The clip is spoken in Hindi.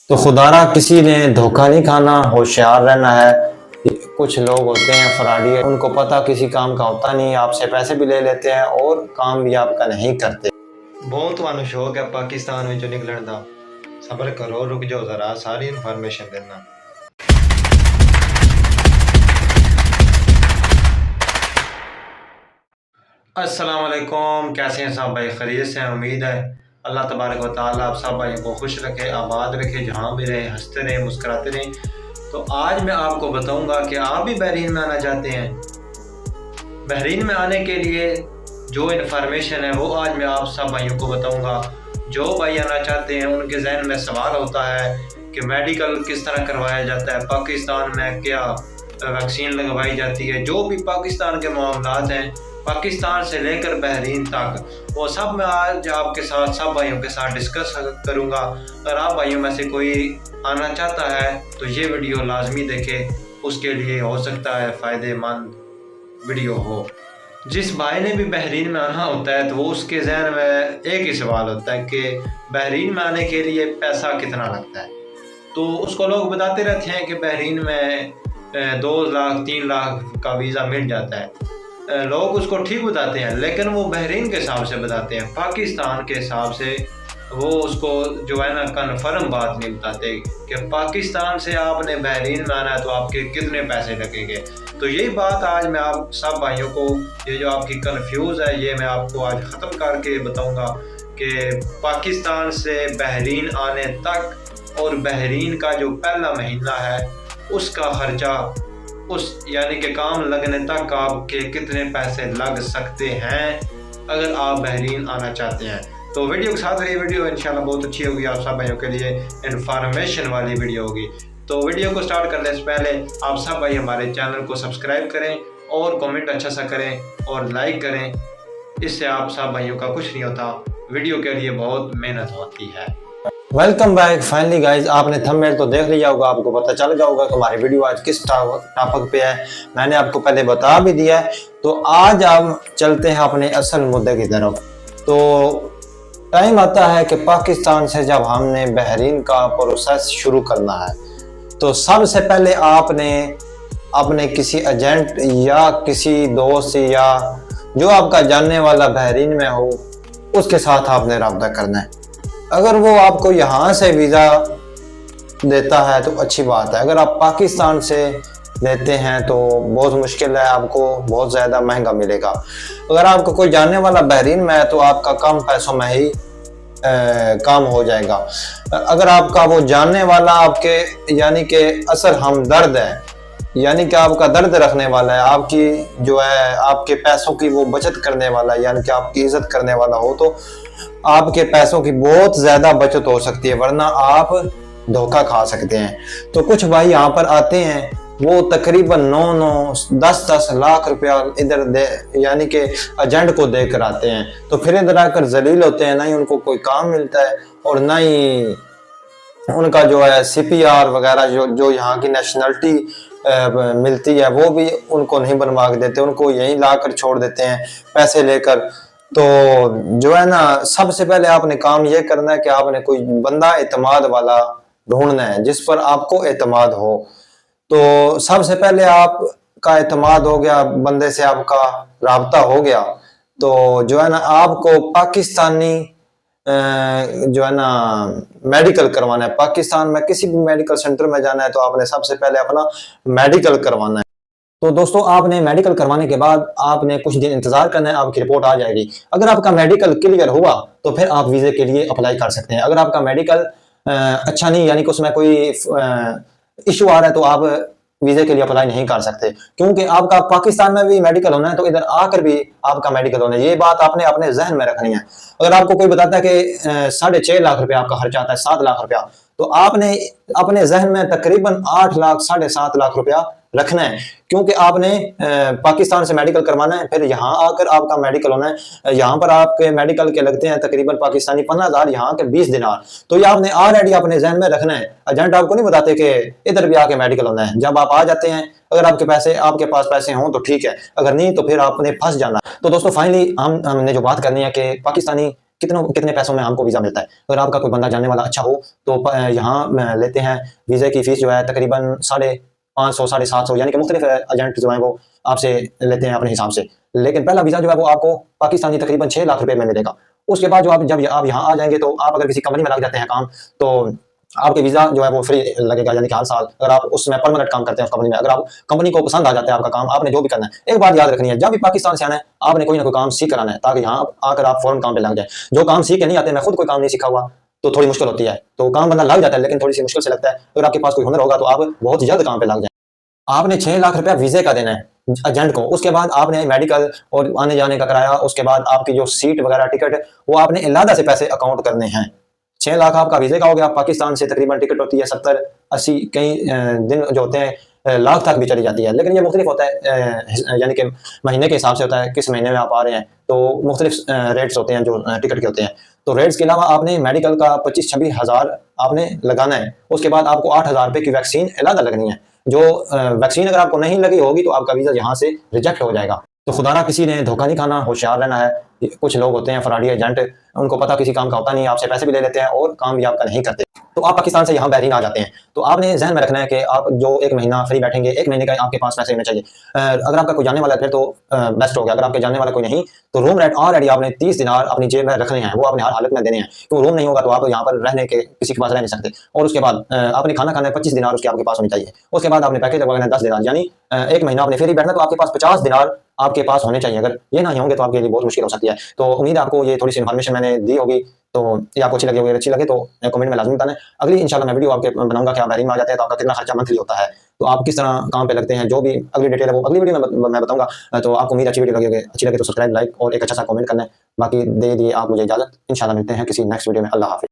तो खुदारा किसी ने धोखा नहीं खाना, होशियार रहना है। कुछ लोग होते हैं फराडी, उनको पता किसी काम का होता नहीं, आपसे पैसे भी ले लेते हैं और काम भी आपका नहीं करते। बहुत ਤੁਹਾਨੂੰ शौक है पाकिस्तान में जो निकलने का, सब्र करो, रुक जाओ जरा, सारी इन्फॉर्मेशन देना। अस्सलाम वालेकुम, कैसे हैं सब भाई? खैरियत से हैं? उम्मीद है अल्लाह तबारक व तआला आप सब भाइयों को खुश रखे, आबाद रखे, जहाँ भी रहें हंसते रहें, मुस्कुराते रहें। तो आज मैं आपको बताऊंगा कि आप भी बहरीन में आना चाहते हैं। बहरीन में आने के लिए जो इन्फॉर्मेशन है वो आज मैं आप सब भाइयों को बताऊंगा। जो भाई आना चाहते हैं उनके जहन में सवाल होता है कि मेडिकल किस तरह करवाया जाता है, पाकिस्तान में क्या वैक्सीन लगवाई जाती है, जो भी पाकिस्तान के मामलात हैं पाकिस्तान से लेकर बहरीन तक, वो सब मैं आज आपके साथ सब भाइयों के साथ डिस्कस करूंगा। अगर आप भाइयों में से कोई आना चाहता है तो ये वीडियो लाजमी देखें, उसके लिए हो सकता है फ़ायदेमंद वीडियो हो। जिस भाई ने भी बहरीन में आना होता है तो वो उसके जहन में एक ही सवाल होता है कि बहरीन में आने के लिए पैसा कितना लगता है। तो उसको लोग बताते रहते हैं कि बहरीन में 2 लाख 3 लाख का वीज़ा मिल जाता है। लोग उसको ठीक बताते हैं, लेकिन वो बहरीन के हिसाब से बताते हैं, पाकिस्तान के हिसाब से वो उसको जो है ना कन्फर्म बात नहीं बताते कि पाकिस्तान से आपने बहरीन में आना है तो आपके कितने पैसे लगेंगे। तो यही बात आज मैं आप सब भाइयों को, ये जो आपकी कन्फ्यूज़ है ये मैं आपको आज ख़त्म करके बताऊंगा कि पाकिस्तान से बहरीन आने तक और बहरीन का जो पहला महीना है उसका खर्चा, उस यानी कि काम लगने तक आपके कितने पैसे लग सकते हैं अगर आप बहरीन आना चाहते हैं। तो वीडियो के साथ रही, वीडियो इंशाल्लाह बहुत अच्छी होगी, आप सब भाइयों के लिए इन्फॉर्मेशन वाली वीडियो होगी। तो वीडियो को स्टार्ट करने से पहले आप सब भाई हमारे चैनल को सब्सक्राइब करें और कमेंट अच्छा सा करें और लाइक करें, इससे आप सब भाइयों का कुछ नहीं होता, वीडियो के लिए बहुत मेहनत होती है। Welcome back. फाइनली गाइज, आपने थंबनेल तो देख लिया होगा, आपको पता चल गया होगा कि हमारी वीडियो आज किस टॉपिक पे है। मैंने आपको पहले बता भी दिया है। तो आज हम चलते हैं अपने असल मुद्दे की तरफ। तो टाइम आता है कि पाकिस्तान से जब हमने बहरीन का प्रोसेस शुरू करना है तो सबसे पहले आपने अपने किसी एजेंट या किसी दोस्त या जो आपका जानने वाला बहरीन में हो उसके साथ आपने रब्ता करना है। अगर वो आपको यहाँ से वीज़ा देता है तो अच्छी बात है, अगर आप पाकिस्तान से लेते हैं तो बहुत मुश्किल है, आपको बहुत ज़्यादा महंगा मिलेगा। अगर आपका कोई जानने वाला बहरीन में है तो आपका कम पैसों में ही काम हो जाएगा। अगर आपका वो जानने वाला आपके यानी कि असल हमदर्द है, यानी कि आपका दर्द रखने वाला है, आपकी जो है आपके पैसों की वो बचत करने वाला है, यानी कि आपकी इज्जत करने वाला हो, तो आपके पैसों की बहुत ज्यादा बचत हो सकती है, वरना आप धोखा खा सकते हैं। तो कुछ भाई यहाँ पर आते हैं, वो तकरीबन 9-10 लाख रुपया इधर दे यानी कि एजेंट को दे कर आते हैं। तो फिर इधर आकर जलील होते हैं, ना ही उनको कोई काम मिलता है और ना ही उनका जो है CPR वगैरह जो यहाँ की नेशनलिटी मिलती है वो भी उनको नहीं बनवा के देते, उनको यहीं ला कर छोड़ देते हैं पैसे लेकर। तो जो है ना, सबसे पहले आपने काम ये करना है कि आपने कोई बंदा एतमाद वाला ढूंढना है जिस पर आपको एतमाद हो। तो सबसे पहले आपका एतमाद हो गया, बंदे से आपका राब्ता हो गया, तो जो है ना आपको पाकिस्तानी जो है ना मेडिकल करवाना है। पाकिस्तान में किसी भी मेडिकल सेंटर में जाना है तो आपने सबसे पहले अपना मेडिकल करवाना है। तो दोस्तों, आपने मेडिकल करवाने के बाद आपने कुछ दिन इंतजार करना है, आपकी रिपोर्ट आ जाएगी। अगर आपका मेडिकल क्लियर हुआ तो फिर आप वीज़े के लिए अप्लाई कर सकते हैं। अगर आपका मेडिकल अच्छा नहीं, यानी कि उसमें कोई इशू आ रहा है, तो आप वीज़े के लिए अप्लाई नहीं कर सकते, क्योंकि आपका पाकिस्तान में भी मेडिकल होना है तो इधर आकर भी आपका मेडिकल होना है। ये बात आपने अपने जहन में रखनी है। अगर आपको कोई बताता है कि 6.5 लाख रुपया आपका खर्चा आता है, 7 लाख रुपया, तो आपने अपने जहन में तकरीबन 8 लाख 7.5 लाख रुपया रखना है, क्योंकि आपने पाकिस्तान से मेडिकल करवाना है, फिर यहाँ आकर आपका मेडिकल होना है। यहाँ पर आपके मेडिकल के लगते हैं तकरीबन पाकिस्तानी 15,000, यहाँ के 20 दिनार। तो ये आपने ऑलरेडी अपने जहन में रखना है। एजेंट आपको नहीं बताते कि इधर भी आके मेडिकल होना है। जब आप आ जाते हैं, अगर आपके पास पैसे हों तो ठीक है, अगर नहीं तो फिर आपने फंस जाना। तो दोस्तों, फाइनली हमने जो बात करनी है कि पाकिस्तानी कितनों कितने पैसों में हमको वीज़ा मिलता है। अगर आपका कोई बंदा जानने वाला अच्छा हो तो यहाँ लेते हैं वीज़े की फ़ीस जो है तकरीबन 550 750, यानी कि मुख्तलिफ एजेंट जो हैं वो आपसे लेते हैं अपने हिसाब से। लेकिन पहला वीज़ा जो है वो आपको पाकिस्तानी तकरीबन 6 लाख रुपए में मिलेगा। उसके बाद जब आप यहाँ आ जाएंगे तो आप अगर किसी कंपनी में लग जाते हैं काम, तो आपके वीज़ा जो है वो फ्री लगेगा, यानी कि हर साल अगर आप उसमें परमानेंट काम करते हैं उस कंपनी में, अगर आप कंपनी को पसंद आ जाता है आपका काम, आपने जो भी करना है। एक बात याद रखनी है, जब भी पाकिस्तान से आना है आपने कोई ना कोई काम सीख कर आना है, ताकि यहाँ आकर आप फौरन काम पे लग जाए। जो काम सीख के नहीं आते, मैं खुद कोई काम नहीं सीखा हुआ, तो थोड़ी मुश्किल होती है, तो काम बंदा लग जाता है लेकिन थोड़ी सी मुश्किल से लगता है। अगर आपके पास कोई हुनर होगा तो आप बहुत जल्द काम पे लग जाए। आपने 6 लाख रुपया वीज़े का देना है एजेंट को, उसके बाद आपने मेडिकल और आने जाने का किराया, उसके बाद आपकी जो सीट वगैरह टिकट, वो आपने अलग से पैसे अकाउंट करने हैं। 6 लाख आपका वीज़े का हो गया। पाकिस्तान से तकरीबन टिकट होती है 70-80, कई दिन जो होते हैं लाख तक भी चली जाती है, लेकिन ये मुख्तलिफ होता है, यानी कि महीने के हिसाब से होता है, किस महीने में आप आ रहे हैं, तो मुख्तलिफ रेट्स होते हैं जो टिकट के होते हैं। तो रेट्स के अलावा आपने मेडिकल का 25-26 हज़ार आपने लगाना है। उसके बाद आपको 8,000 रुपये की वैक्सीन अलग लगनी है। जो वैक्सीन अगर आपको नहीं लगी होगी तो आपका वीज़ा यहाँ से रिजेक्ट हो जाएगा। तो खुदारा किसी ने धोखा नहीं खाना, होशियार रहना है। कुछ लोग होते हैं फराडी एजेंट, उनको पता किसी काम का होता नहीं, आपसे पैसे भी ले लेते हैं और काम भी आपका नहीं करते। तो आप पाकिस्तान से यहाँ बहरीन आ जाते हैं, तो आपने जहन में रखना है कि आप जो 1 महीना फ्री बैठेंगे, 1 महीने का आपके पास पैसे होने चाहिए। अगर आपका कोई जानने वाला है फिर तो बेस्ट हो गया। अगर आपके जानने वाला कोई नहीं तो रूम रेंट ऑलरेडी आपने 30 दिनार अपनी जेब में रखने हैं, वो आपने हर हालत में देने हैं, क्योंकि रूम नहीं होगा तो आप यहाँ पर रहने के किसी के पास रह नहीं सकते। और उसके बाद आपने खाना खाना है, 25 दिनार उसके आपके पास होनी चाहिए। उसके बाद आपने पैकेज लगवाना है 10 दिनार, यानी 1 महीना आपने फ्री बैठना, तो आपके पास 50 दिनार आपके पास होने चाहिए। अगर ये नहीं होंगे तो आपके लिए बहुत मुश्किल हो सकती है। तो उम्मीद है आपको ये थोड़ी सी इन्फॉर्मेशन मैंने दी होगी, तो ये आपको अच्छी लगी होगी। अच्छी लगे तो कमेंट में लाजमी बताना। अगली इंशाल्लाह मैं वीडियो आपके बनाऊंगा कि आप बहरीन में आ जाते हैं तो आपका कितना खर्चा मंथली होता है, तो आप किस तरह काम पे लगते हैं, जो भी अगली डिटेल है वो अगली वीडियो में मैं बताऊंगा। तो आपको उम्मीद अच्छी वीडियो लगी होगी। अच्छी लगे तो सब्सक्राइब, लाइक और एक अच्छा सा कमेंट करना है। बाकी दे दिए आप मुझे इजाज़त। इंशाल्लाह मिलते हैं किसी नेक्स्ट वीडियो में। अल्लाह हाफिज़।